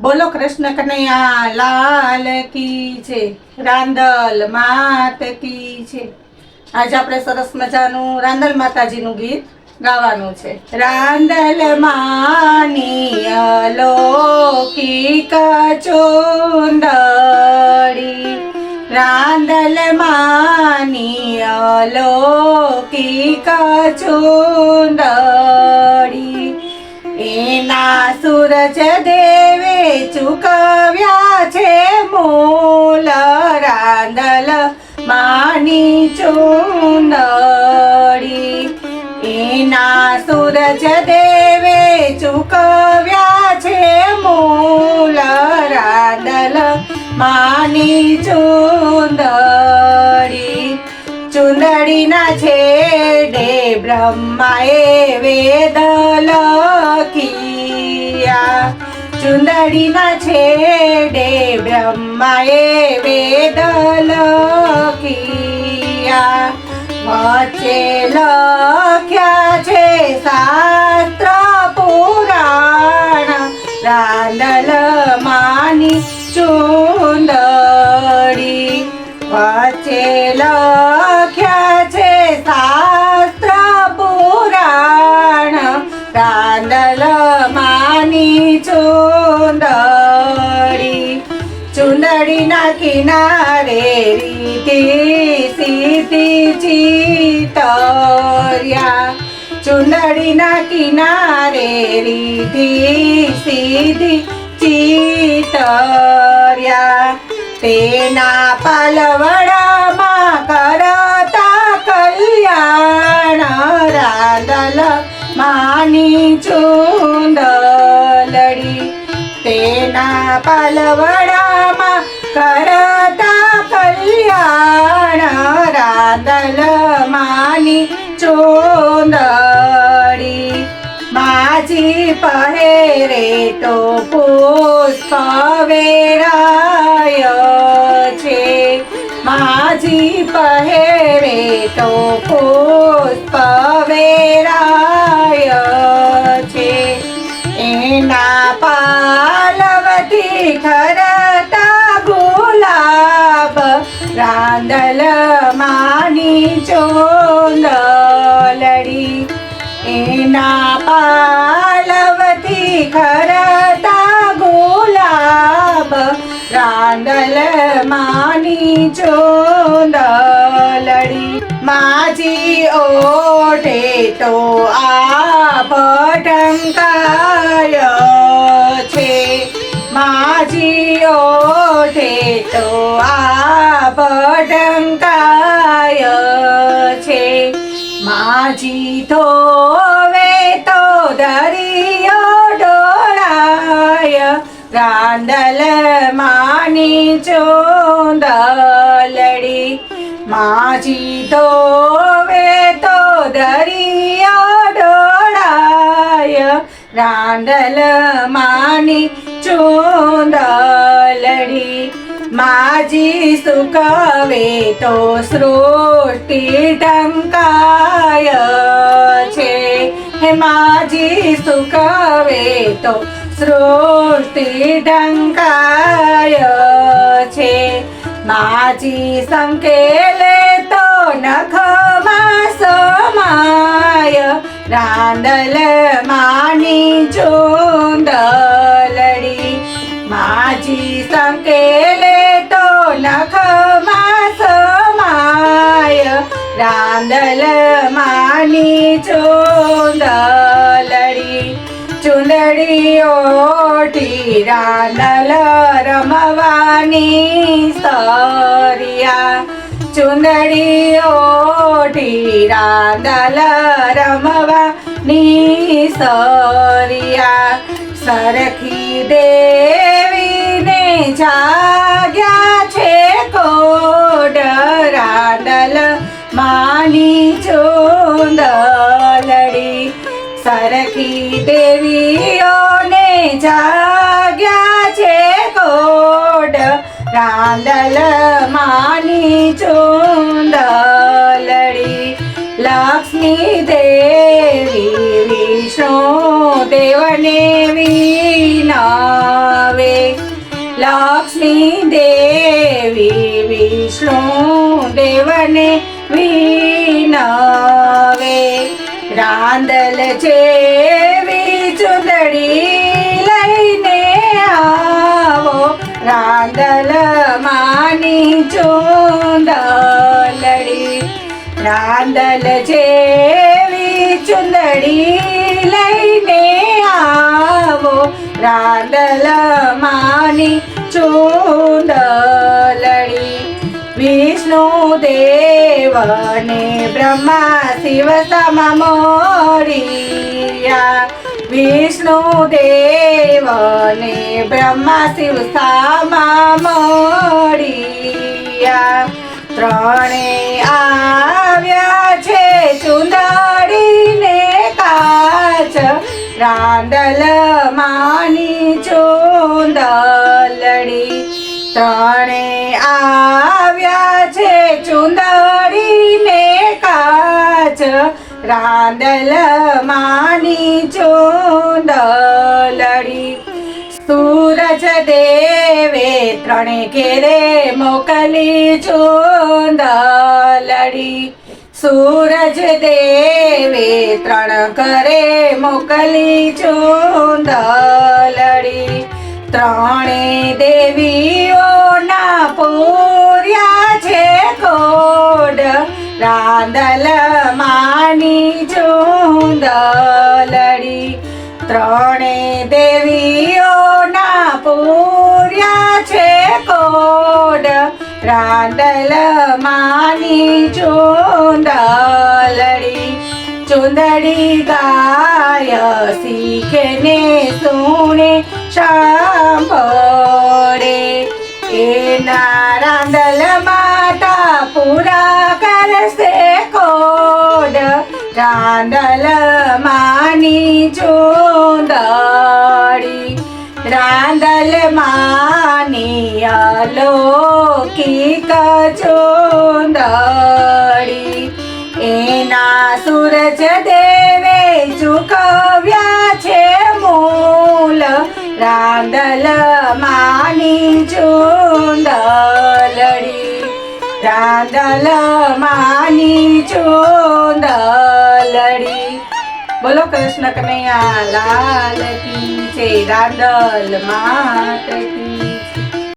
બોલો કૃષ્ણ કનૈયા લાલ કી છે, રાંદલ માત કી છે। આજે આપણે સરસ મજાનું રાંદલ માતાજીનું ગીત ગાવાનું છે। રાંદલ માની અલૌકિક ચુંદડી, રાંદલ માની અલૌકિક ચુંદડી, એના સૂરજ દેવે ચૂકવ્યા છે મૂલ, રાંદલ માની ચુંદડી, એના સૂરજ દેવે ચૂકવ્યા છે મૂલ, રાંદલ માની ચુંદડી। ચુંદડીના છેડે બ્રહ્માએ વેદ લખ્યા, ચુંદડીના છેડે બ્રહ્માએ વેદ લખ્યા, વચ્ચે લખ્યા છે શાસ્ત્ર પુરાણ, રાંદલ માની ચુંદડી, વચ્ચે લખ્યા છે શાસ્ત્ર પુરાણ, રાંદલ માની ચુંદડી। ચુંદડીના કિનારે રીતિ સીધી ચિતર્યા, ચુંદડીના કિનારે રીતિ સીધી ચિતર્યા, તેના પાલવડામાં કરતા કલ્યાણ, રાંદલ માની ચુંદડી, તેના પાલવડામાં કરતા કલ્યાણ, રાંદલ માની ચુંદડી। માજી પહેરે તો પુષ્પ વેરાય છે, માજી પહેરે તો પુષ્પ વેરાય છે, એના પાલવથી ખરતા ગુલાબ, રાંદલ માની ચુંદડી, એના પાલવથી ખરતા ગુલાબ, રાંદલ માની ચુંદડી। માજી ઓઢે તો આભ ઢંકાય છે, માજી ઓઢે તો આભ ઢંકાય છે, માજી ધોવે તો દરિયો ડોળાય, રાંદલ માની ચુંદડી, માજી ધોવે તો દરિયો ડોળાય, રાંદલ માની ચુંદડી। માજી સુકવે તો સૃષ્ટિ ઢંકાય છે, હે માજી સુકવે તો સૃષ્ટિ ઢંકાય છે, માજી સંકેલે તો નખમાં સમાય, રાંદલ માની ચુંદડી, માજી સંકેલે તો નખમાં સમાય, રાંદલ માની ચુંદડી। ચુંદડી ઓઢી રાંદલ રમવાની સરિયા, ચુંદડી ઓઢી રાંદલ રમવાની સરિયા, સરખી દેવીને જાગ્યા છે કોડ, રાંદલ માની ચુંદડી, સરખી દેવીઓને જાગ્યા છે કોડ, રાંદલ માની ચુંદડી। લક્ષ્મી દેવી વિષ્ણુ દેવને વિનાવે, લક્ષ્મી દેવી વિષ્ણુ દેવને વિનવે રાંદલ જેવી ચુંદડી લઈને આવો રાંદલ માની ચુંદલડી રાંદલ જેવી ચુંદડી લઈને આવો રાંદલ માની ચુંદલડી વિષ્ણુ દેવને બ્રહ્મા શિવ સમા મળ્યા વિષ્ણુ દેવને બ્રહ્મા શિવ સમા મળ્યા ત્રણે આવ્યા છે ચુંદડીને કાચ રાંદલ માની ચુંદલડી ત્રણે આવ્યા છે ચુંદડીને કાચ રાંદલ માની ચુંદલડી સૂરજ દેવે ત્રણે ઘેરે મોકલી ચુંદલડી સૂરજ દેવે ત્રણ ઘરે મોકલી ચુંદલડી ત્રણે દેવીઓના પૂર્યા છે કોડ રાંદલ માની ચુંદલડી ત્રણે દેવીઓના પૂર્યા છે કોડ રાંદલ માની ચુંદલડી ચુંદડી ગાય શીખે ને સુણે સાંભળે એના રાંદલ માતા પૂરા કરશે કોડ રાંદલ માની ચુંદડી રાંદલ માની અલૌકિક ચુંદડી એના સૂરજ દેવે ચૂકવ્યા છે મૂલ રાંદલ માની ચુંદલડી રાંદલ માની ચુંદલડી બોલો કૃષ્ણ કનૈયા લાલ કી જય રાંદલ માત કી